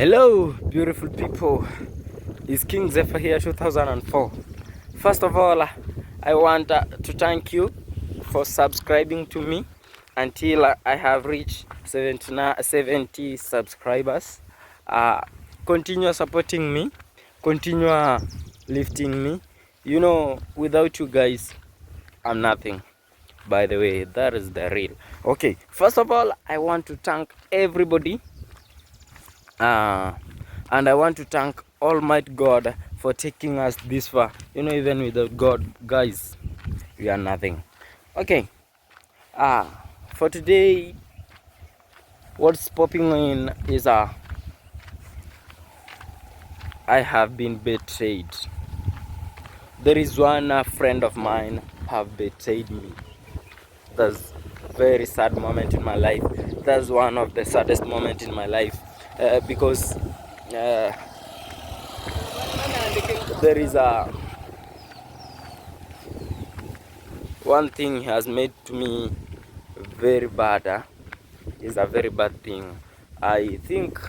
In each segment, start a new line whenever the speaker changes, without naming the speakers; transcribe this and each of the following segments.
Hello, beautiful people. It's King Zephyr here, 2004. First of all, I want to thank you for subscribing to me until I have reached 70 subscribers. Continue supporting me, continue lifting me. You know, without you guys, I'm nothing. By the way, that is the real. Okay, first of all, I want to thank everybody. And I want to thank Almighty God for taking us this far. You know, even without God, guys, we are nothing. Okay. For today, what's popping in is I have been betrayed. There is one friend of mine have betrayed me. That's very sad moment in my life. That's one of the saddest moment in my life because there is one thing he has made to me very bad. Is a very bad thing. I think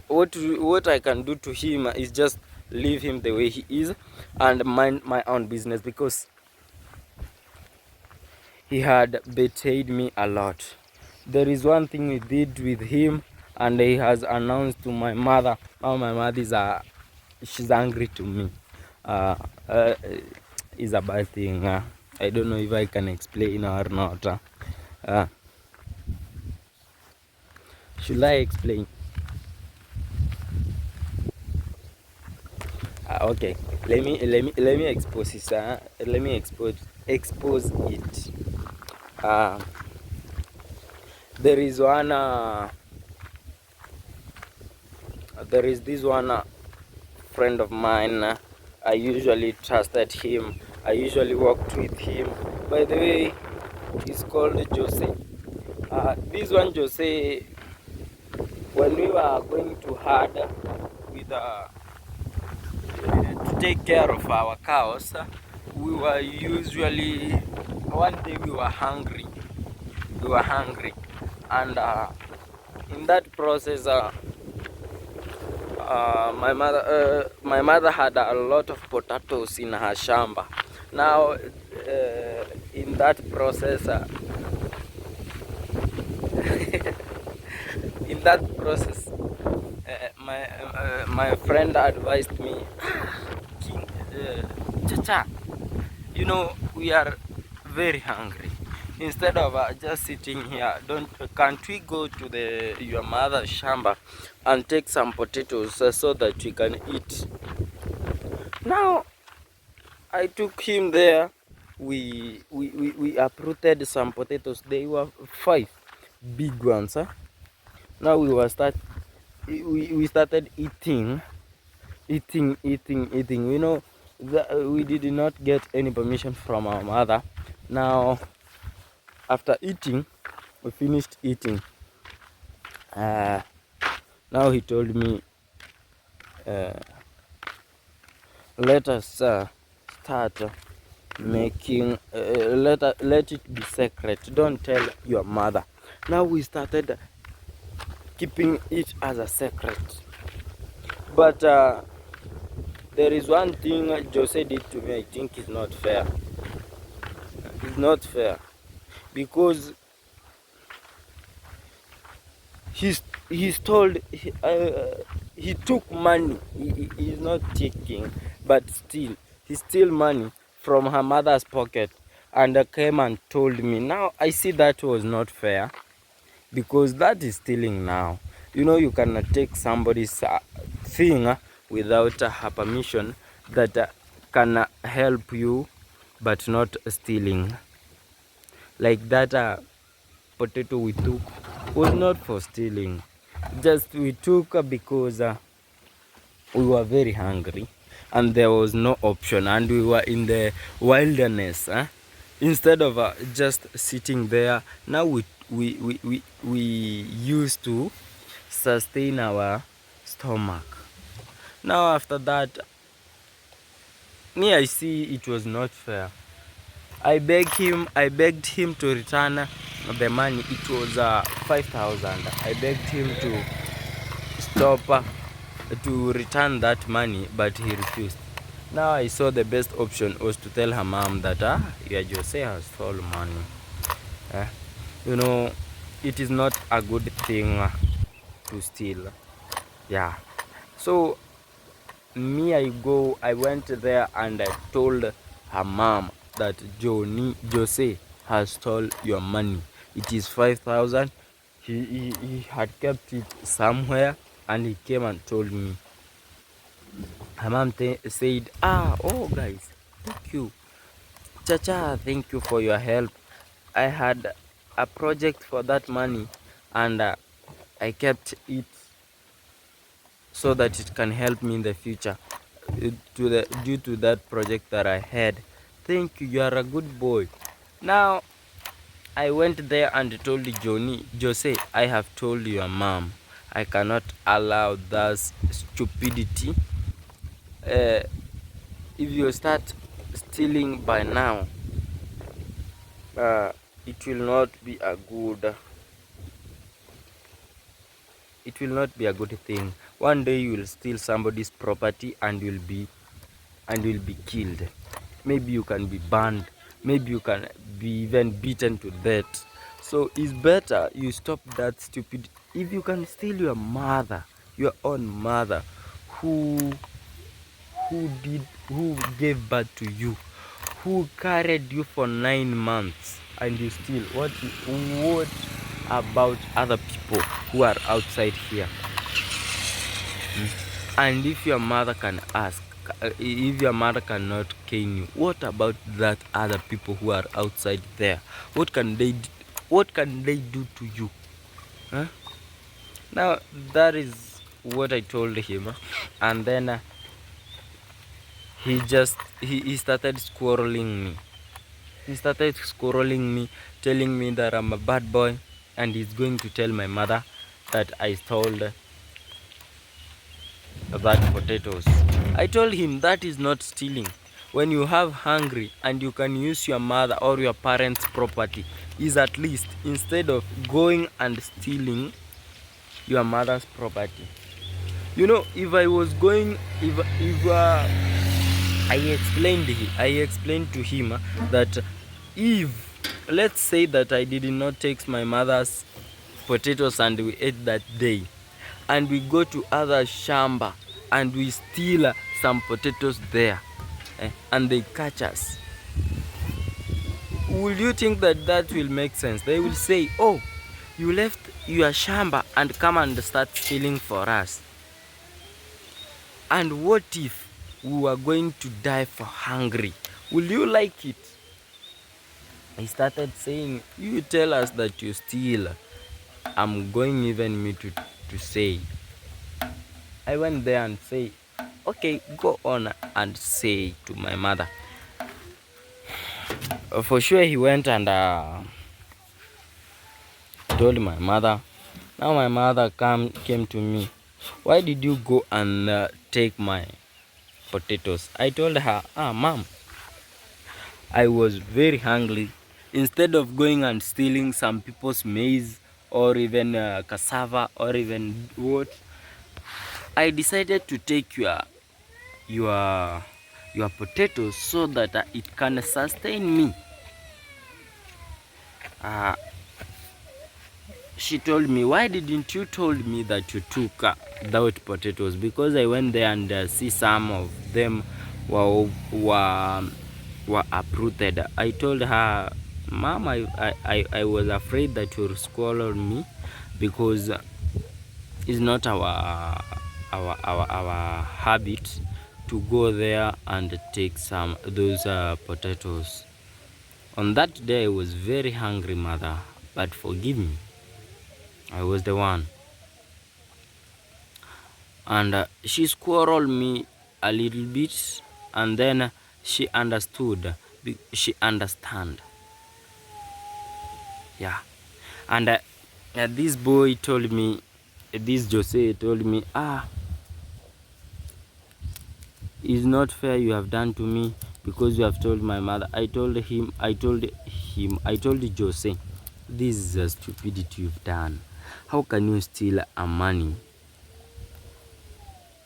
what I can do to him is just leave him the way he is and mind my own business, because he had betrayed me a lot. There is one thing we did with him, and he has announced to my mother. Now my mother is she's angry to me. It's a bad thing. I don't know if I can explain or not. Should I explain? Okay, let me expose it. Let me expose it. There is this one friend of mine. I usually trusted him. I usually worked with him. By the way, he's called Jose. This one Jose, when we were going to herd with to take care of our cows, we were usually, one day we were hungry. And in that process, my mother had a lot of potatoes in her shamba. Now, in that process, my friend advised me, King, Chacha, you know, we are very hungry. Instead of just sitting here, can't we go to your mother's shamba and take some potatoes so that we can eat? Now, I took him there. We uprooted some potatoes. They were 5 big ones. Now we started eating. You know, we did not get any permission from our mother. Now, after eating, we finished eating. Now he told me, let us start making, let it be secret. Don't tell your mother. Now we started keeping it as a secret. But there is one thing Jose did to me. I think is not fair. It's not fair, because he took money. He's not taking, but still he steal money from her mother's pocket and came and told me. Now I see that was not fair, because that is stealing. Now, you know, you cannot take somebody's thing without her permission. That can help you, but not stealing. Like that potato we took was not for stealing. Just we took because we were very hungry and there was no option, and we were in the wilderness. Instead of just sitting there, now we used to sustain our stomach. Now after that, I see it was not fair. I begged him to return the money. It was 5,000. I begged him to stop to return that money, but he refused. Now I saw the best option was to tell her mom that your Jose has stolen money. Eh, you know, it is not a good thing to steal. Yeah. So I went there and I told her mom that Jose has stole your money. It is 5,000. He had kept it somewhere and he came and told me. Her mom said, oh guys, thank you. Chacha, thank you for your help. I had a project for that money and I kept it so that it can help me in the future due to that project that I had. Thank you, you are a good boy. Now I went there and told Jose, I have told your mom I cannot allow that stupidity. If you start stealing by now, it will not be a good thing. One day you will steal somebody's property and you'll be killed. Maybe you can be banned, maybe you can be even beaten to death. So it's better you stop that stupid. If you can steal your own mother, who gave birth to you, who carried you for 9 months, and you steal, what about other people who are outside here? And if your mother cannot cane you, what about that other people who are outside there? What can they do to you? Now that is what I told him, and then he started squirreling me. Telling me that I'm a bad boy, and he's going to tell my mother that I stole that potatoes. I told him that is not stealing. When you have hungry and you can use your mother or your parents' property, is at least instead of going and stealing your mother's property. You know, if I was going, I explained to him that if, let's say that I did not take my mother's potatoes and we ate that day, and we go to other shamba and we steal some potatoes there, and they catch us, will you think that will make sense? They will say, oh, you left your shamba and come and start stealing for us. And what if we were going to die for hungry? Will you like it? I started saying, you tell us that you steal, I'm going even me to say. I went there and say, okay, go on and say to my mother. For sure he went and told my mother. Now my mother came to me. Why did you go and take my potatoes? I told her, mom, I was very hungry. Instead of going and stealing some people's maize or even cassava or even what, I decided to take your potatoes so that it can sustain me. She told me, why didn't you told me that you took those potatoes? Because I went there and see some of them were uprooted. I told her, mom, I was afraid that you'll scold me because it's not our habit to go there and take those potatoes. On that day I was very hungry, mother, but forgive me. I was the one. And she squirreled me a little bit, and then she understood. She understand. Yeah. And this boy told me, this Jose told me, it's not fair you have done to me because you have told my mother. I told Jose this is a stupidity you've done. How can you steal a money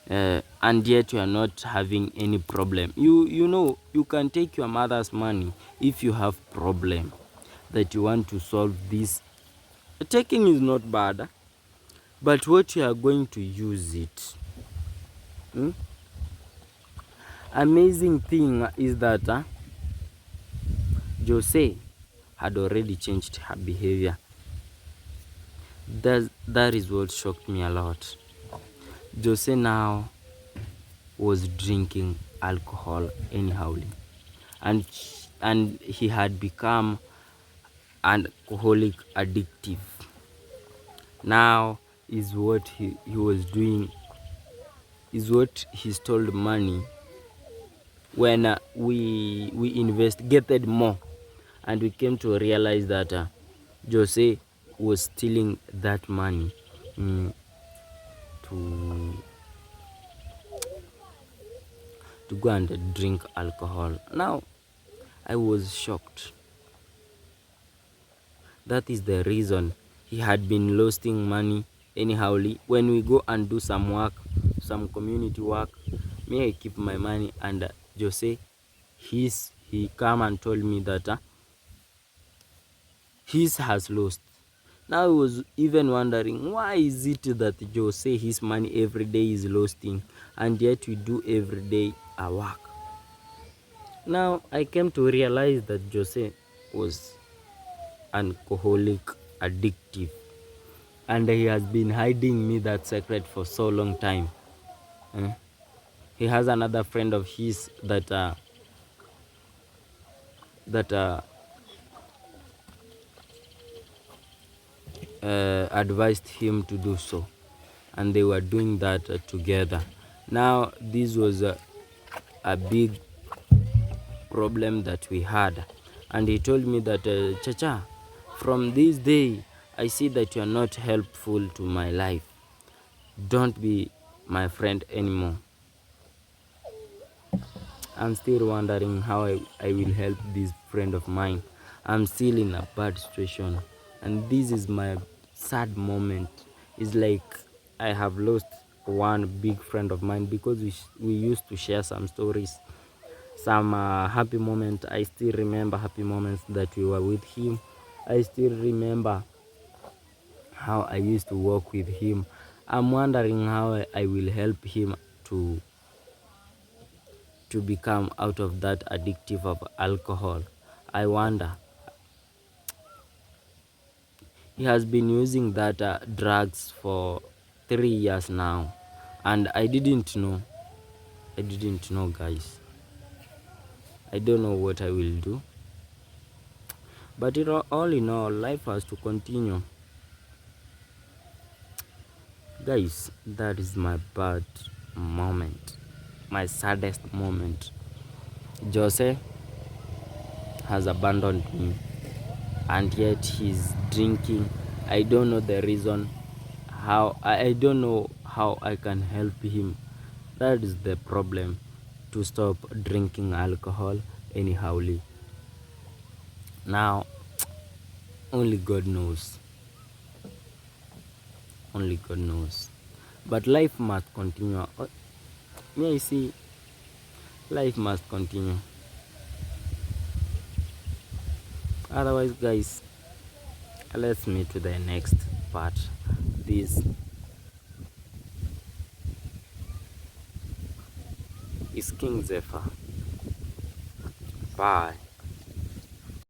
and yet you are not having any problem? You know you can take your mother's money if you have problem that you want to solve. This taking is not bad, but what you are going to use it. Amazing thing is that Jose had already changed her behavior. That is what shocked me a lot. Jose now was drinking alcohol anyhowly, and he had become an alcoholic addictive. Now is what he was doing is what he stole money when we investigated more, and we came to realize that Jose was stealing that money to go and drink alcohol. Now I was shocked. That is the reason he had been losing money anyhowly. When we go and do some work, some community work, me I keep my money, and Jose, he come and told me that his has lost. Now I was even wondering, why is it that Jose his money every day is losing, and yet we do every day our work? Now I came to realize that Jose was an alcoholic addictive, and he has been hiding me that secret for so long time. He has another friend of his that advised him to do so, and they were doing that together. Now this was a big problem that we had, and he told me that Chacha, from this day I see that you are not helpful to my life. Don't be my friend anymore. I'm still wondering how I will help this friend of mine. I'm still in a bad situation, and this is my sad moment. It's like I have lost one big friend of mine, because we used to share some stories, some happy moments. I still remember happy moments that we were with him. I still remember how I used to work with him. I'm wondering how I will help him to become out of that addictive of alcohol. I wonder. He has been using that drugs for 3 years now, and I didn't know. Guys. I don't know what I will do, but all in all, life has to continue. Guys, that is my bad moment, my saddest moment. Jose has abandoned me, and yet he's drinking. I don't know the reason. I don't know how I can help him. That is the problem, to stop drinking alcohol anyhowly. Now only God knows. Only God knows. But life must continue. May I see? Life must continue. Otherwise, guys, let's meet to the next part. This is King Zephyr. Bye.